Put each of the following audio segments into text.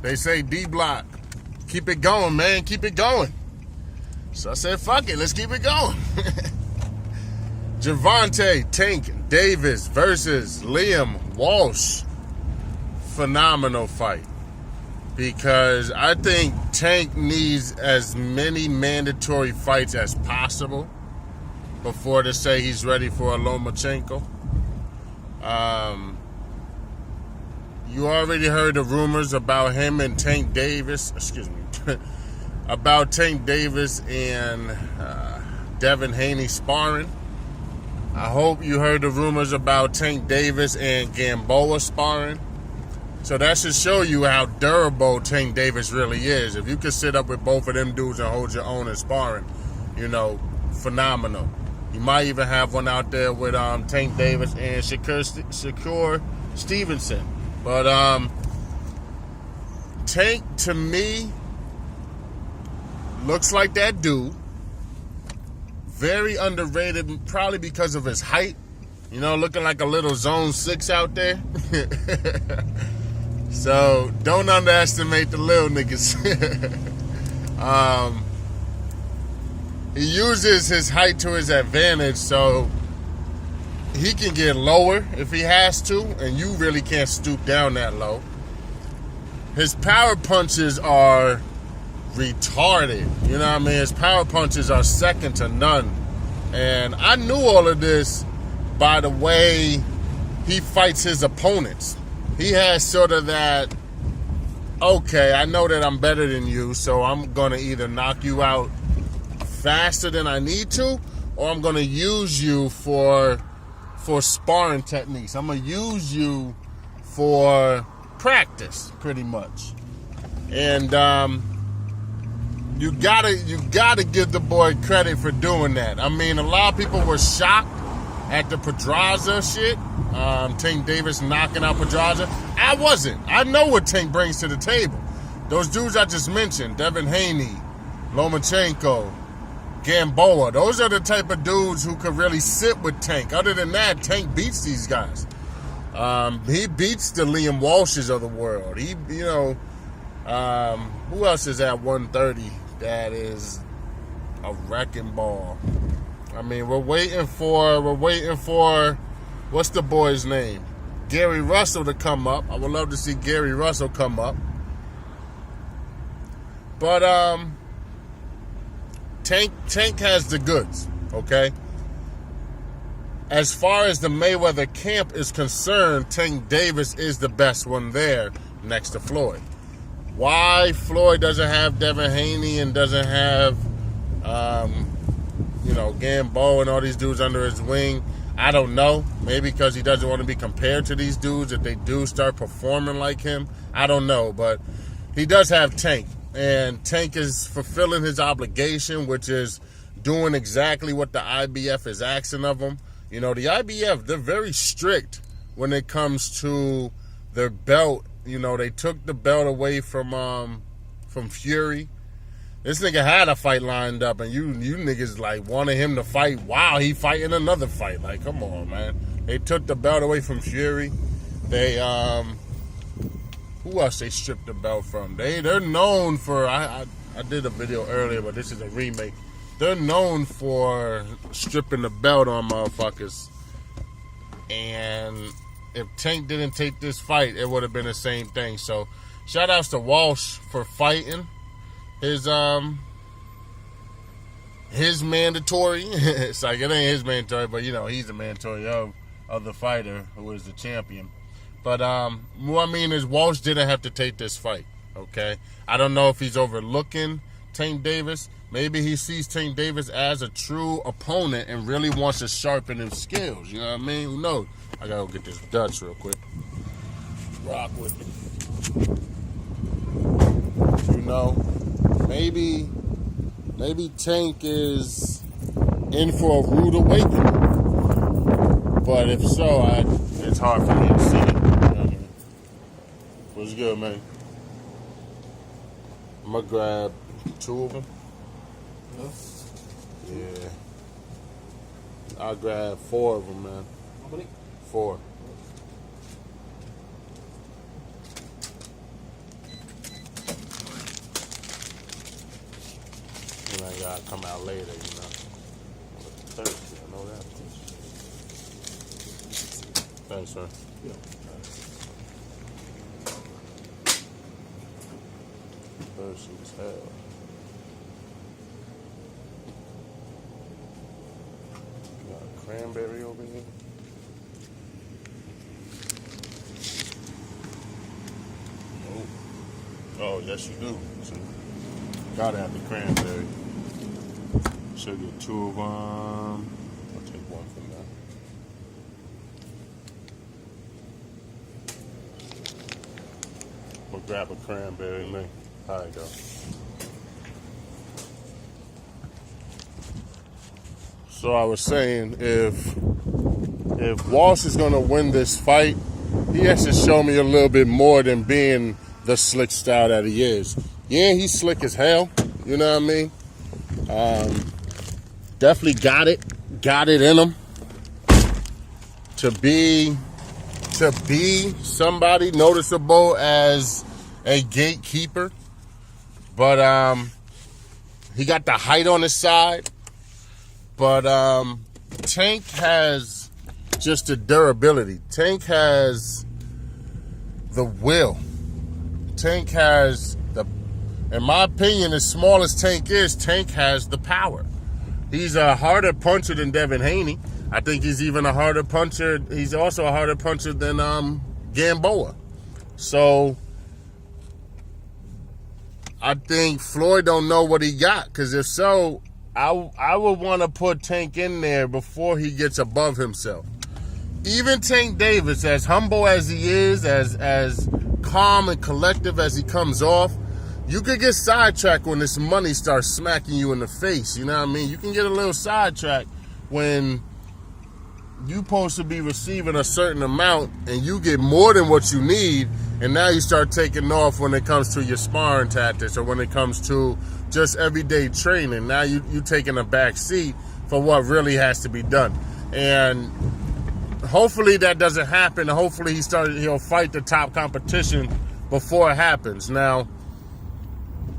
They say D-Block. Keep it going, man. Keep it going. So I said, fuck it. Let's keep it going. Gervonte, Tank Davis versus Liam Walsh. Phenomenal fight. Because I think Tank needs as many mandatory fights as possible before they say he's ready for a Lomachenko. You already heard the rumors about him and Tank Davis. Excuse me. About Tank Davis and Devin Haney sparring. I hope you heard the rumors about Tank Davis and Gamboa sparring. So that should show you how durable Tank Davis really is. If you could sit up with both of them dudes and hold your own in sparring, you know, phenomenal. You might even have one out there with Tank Davis and Shakur Stevenson. But Tank, to me, looks like that dude. Very underrated, probably because of his height. You know, looking like a little zone 6 out there. So, don't underestimate the little niggas. He uses his height to his advantage, so he can get lower if he has to, and you really can't stoop down that low. His power punches are retarded. You know what I mean? His power punches are second to none. And I knew all of this by the way he fights his opponents. He has sort of that, okay, I know that I'm better than you, so I'm going to either knock you out faster than I need to, or I'm going to use you for sparring techniques. I'm going to use you for practice, pretty much. And you gotta give the boy credit for doing that. I mean, a lot of people were shocked at the Pedraza shit. Tank Davis knocking out Pedraza. I wasn't. I know what Tank brings to the table. Those dudes I just mentioned, Devin Haney, Lomachenko, Gamboa, those are the type of dudes who could really sit with Tank. Other than that, Tank beats these guys. He beats the Liam Walshes of the world. He, you know, who else is at 130 that is a wrecking ball? I mean, we're waiting for, what's the boy's name? Gary Russell to come up. I would love to see Gary Russell come up. But Tank has the goods, okay? As far as the Mayweather camp is concerned, Tank Davis is the best one there next to Floyd. Why Floyd doesn't have Devin Haney and doesn't have, you know, Gamboa and all these dudes under his wing, I don't know. Maybe because he doesn't want to be compared to these dudes if they do start performing like him. I don't know, but he does have Tank. And Tank is fulfilling his obligation, which is doing exactly what the IBF is asking of him. You know, the IBF, they're very strict when it comes to their belt. You know, they took the belt away from Fury. This nigga had a fight lined up, and you niggas, like, wanted him to fight while he fighting another fight. Like, come on, man. They took the belt away from Fury. They, who else they stripped the belt from? They're known for, I did a video earlier, but this is a remake. They're known for stripping the belt on motherfuckers. And if Tank didn't take this fight, it would have been the same thing. So, shout outs to Walsh for fighting his mandatory. It's like, it ain't his mandatory, but, you know, he's the mandatory of the fighter who is the champion. But what I mean is Walsh didn't have to take this fight, okay? I don't know if he's overlooking Tank Davis. Maybe he sees Tank Davis as a true opponent and really wants to sharpen his skills. You know what I mean? Who knows? I gotta go get this Dutch real quick. Rock with me. You know, maybe Tank is in for a rude awakening. But if so, it's hard for me to see it. You know what I mean? What's good, man? I'm gonna grab 2 of them. Yeah. I'll grab 4 of them, man. How many? 4. gotta come out later, you know. Thirsty, I know that much. Thanks, sir. Yeah. Thirsty as hell. Got a cranberry over here. Oh, yes, you do. So, gotta have the cranberry. Should get 2 of them. I'll take 1 from that. We'll grab a cranberry, man. How you go? So I was saying, if Walsh is gonna win this fight, he has to show me a little bit more than being the slick style that he is. Yeah, he's slick as hell. You know what I mean? Definitely got it in him to be somebody noticeable as a gatekeeper. But he got the height on his side. But Tank has just the durability. Tank has the will. Tank has in my opinion, as small as Tank is, Tank has the power. He's a harder puncher than Devin Haney. I think he's even a harder puncher. He's also a harder puncher than Gamboa. So I think Floyd don't know what he got, because if so, I would want to put Tank in there before he gets above himself. Even Tank Davis, as humble as he is, as calm and collective as he comes off, you could get sidetracked when this money starts smacking you in the face. You know what I mean? You can get a little sidetracked when you're supposed to be receiving a certain amount and you get more than what you need, and now you start taking off when it comes to your sparring tactics or when it comes to just everyday training. Now you're taking a back seat for what really has to be done. And hopefully that doesn't happen. Hopefully he'll fight the top competition before it happens. Now,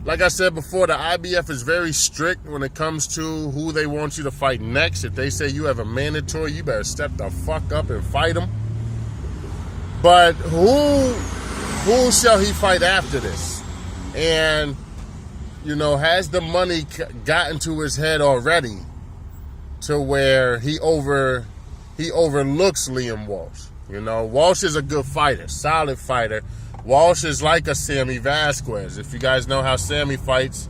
like I said before, the IBF is very strict when it comes to who they want you to fight next. If they say you have a mandatory, you better step the fuck up and fight them. But who shall he fight after this? And, you know, has the money gotten to his head already to where he overlooks Liam Walsh? You know, Walsh is a good fighter, solid fighter. Walsh is like a Sammy Vasquez. If you guys know how Sammy fights,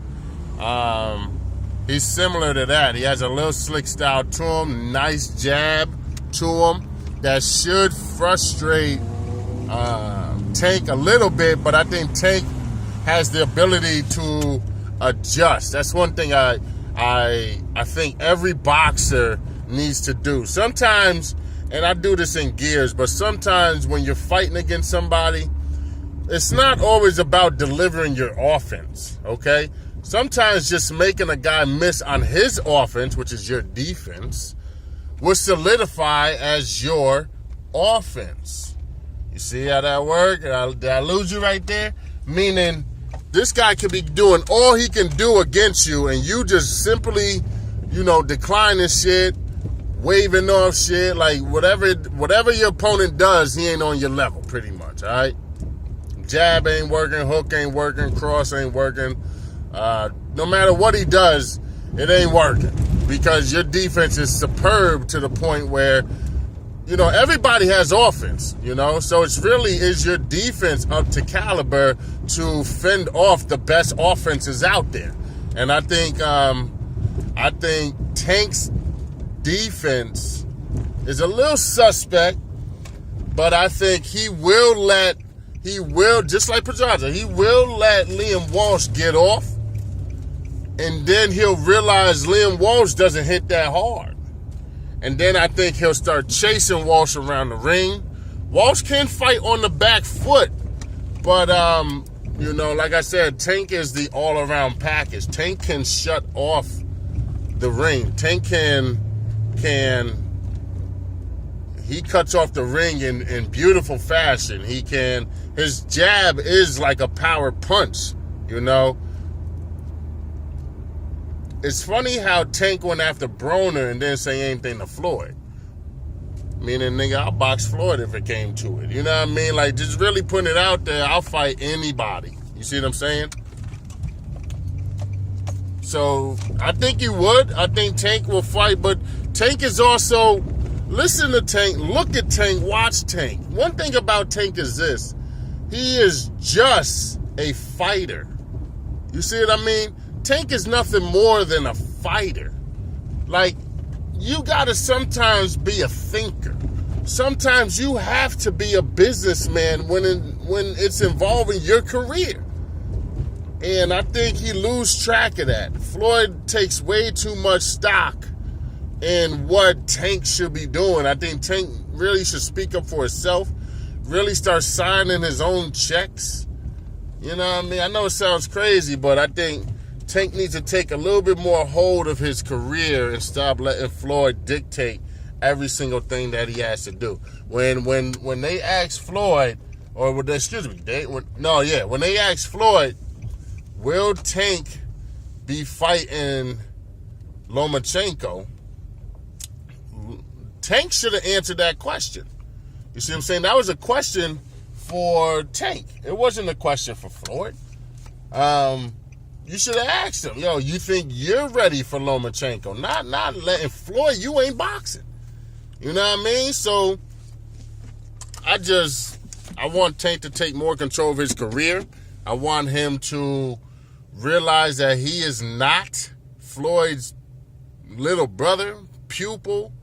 he's similar to that. He has a little slick style to him, nice jab to him that should frustrate Tank a little bit, but I think Tank has the ability to adjust. That's one thing I think every boxer needs to do. Sometimes, and I do this in gears, but sometimes when you're fighting against somebody, it's not always about delivering your offense, okay? Sometimes just making a guy miss on his offense, which is your defense, will solidify as your offense. You see how that works? Did I lose you right there? Meaning, this guy could be doing all he can do against you, and you just simply, you know, declining shit, waving off shit, like whatever your opponent does, he ain't on your level, pretty much, all right? Jab ain't working, hook ain't working, cross ain't working. No matter what he does, it ain't working because your defense is superb to the point where, you know, everybody has offense, you know, so it's really, is your defense up to caliber to fend off the best offenses out there? And I think Tank's defense is a little suspect, but I think he will, just like Pedraza, he will let Liam Walsh get off, and then he'll realize Liam Walsh doesn't hit that hard. And then I think he'll start chasing Walsh around the ring. Walsh can fight on the back foot, but, you know, like I said, Tank is the all-around package. Tank can shut off the ring. Tank he cuts off the ring in beautiful fashion. His jab is like a power punch, you know. it's funny how Tank went after Broner and didn't say anything to Floyd. Meaning, nigga, I'll box Floyd if it came to it. You know what I mean? Like, just really putting it out there, I'll fight anybody. You see what I'm saying? So, I think you would. I think Tank will fight, but Tank is also... Listen to Tank, look at Tank, watch Tank. One thing about Tank is this. He is just a fighter. You see what I mean? Tank is nothing more than a fighter. Like, you gotta sometimes be a thinker. Sometimes you have to be a businessman when it's involving your career. And I think he loses track of that. Floyd takes way too much stock in what Tank should be doing. I think Tank really should speak up for himself, really start signing his own checks. You know what I mean? I know it sounds crazy, but I think Tank needs to take a little bit more hold of his career and stop letting Floyd dictate every single thing that he has to do. When they asked Floyd, when they asked Floyd, will Tank be fighting Lomachenko? Tank should have answered that question. You see what I'm saying? That was a question for Tank. It wasn't a question for Floyd. You should have asked him, yo, you think you're ready for Lomachenko? Not letting Floyd, you ain't boxing. You know what I mean? So, I want Tank to take more control of his career. I want him to realize that he is not Floyd's little brother, pupil,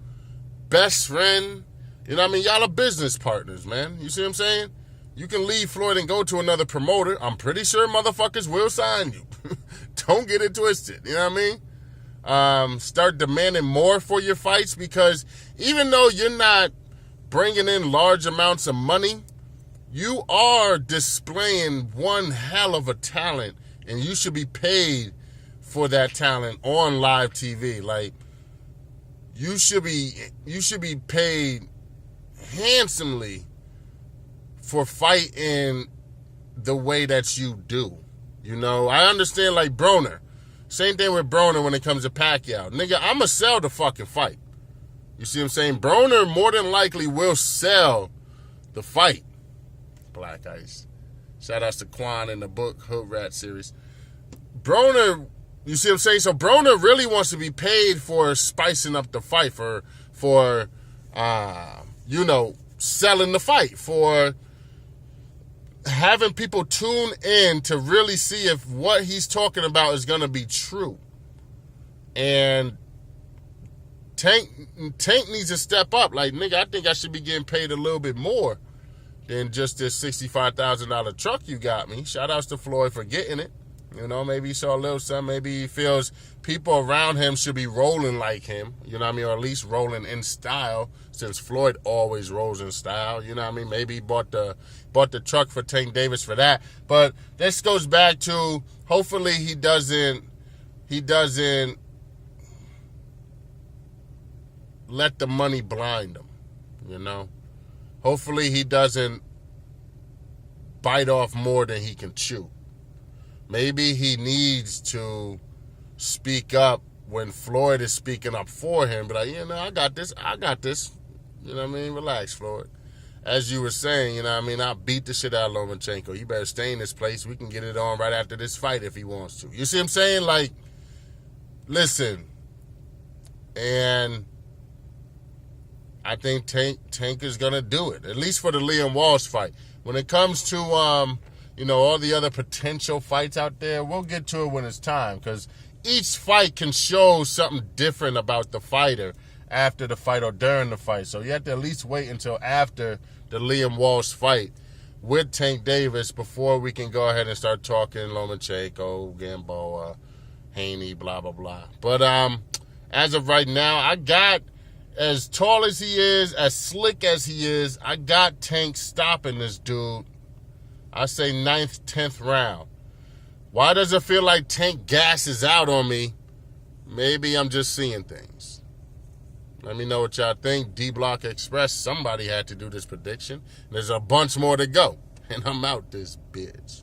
best friend. You know what I mean? Y'all are business partners, man. You see what I'm saying? You can leave Floyd and go to another promoter. I'm pretty sure motherfuckers will sign you. Don't get it twisted. You know what I mean? Start demanding more for your fights, because even though you're not bringing in large amounts of money, you are displaying one hell of a talent, and you should be paid for that talent on live TV. Like, you should be paid handsomely for fighting the way that you do. You know, I understand, like Broner. Same thing with Broner when it comes to Pacquiao. Nigga, I'ma sell the fucking fight. You see what I'm saying? Broner more than likely will sell the fight. Black Ice. Shout outs to Quan in the book Hood Rat series. Broner, you see what I'm saying? So Broner really wants to be paid for spicing up the fight, for selling the fight, for having people tune in to really see if what he's talking about is going to be true. And Tank needs to step up. Like, nigga, I think I should be getting paid a little bit more than just this $65,000 truck you got me. Shout outs to Floyd for getting it. You know, maybe he saw a little something. Maybe he feels people around him should be rolling like him. You know what I mean? Or at least rolling in style, since Floyd always rolls in style. You know what I mean? Maybe he bought the truck for Tank Davis for that. But this goes back to, hopefully he doesn't let the money blind him. You know? Hopefully he doesn't bite off more than he can chew. Maybe he needs to speak up when Floyd is speaking up for him. But like, I got this. You know what I mean? Relax, Floyd. As you were saying, you know what I mean? I'll beat the shit out of Lomachenko. You better stay in this place. We can get it on right after this fight if he wants to. You see what I'm saying? Like, listen. And I think Tank is going to do it, at least for the Liam Walsh fight. When it comes to, all the other potential fights out there, we'll get to it when it's time, because each fight can show something different about the fighter after the fight or during the fight. So you have to at least wait until after the Liam Walsh fight with Tank Davis before we can go ahead and start talking Lomachenko, Gamboa, Haney, blah, blah, blah. But as of right now, I got, as tall as he is, as slick as he is, I got Tank stopping this dude. I say 9th, 10th round. Why does it feel like Tank gasses out on me? Maybe I'm just seeing things. Let me know what y'all think. D-Block Express, somebody had to do this prediction. There's a bunch more to go. And I'm out this bitch.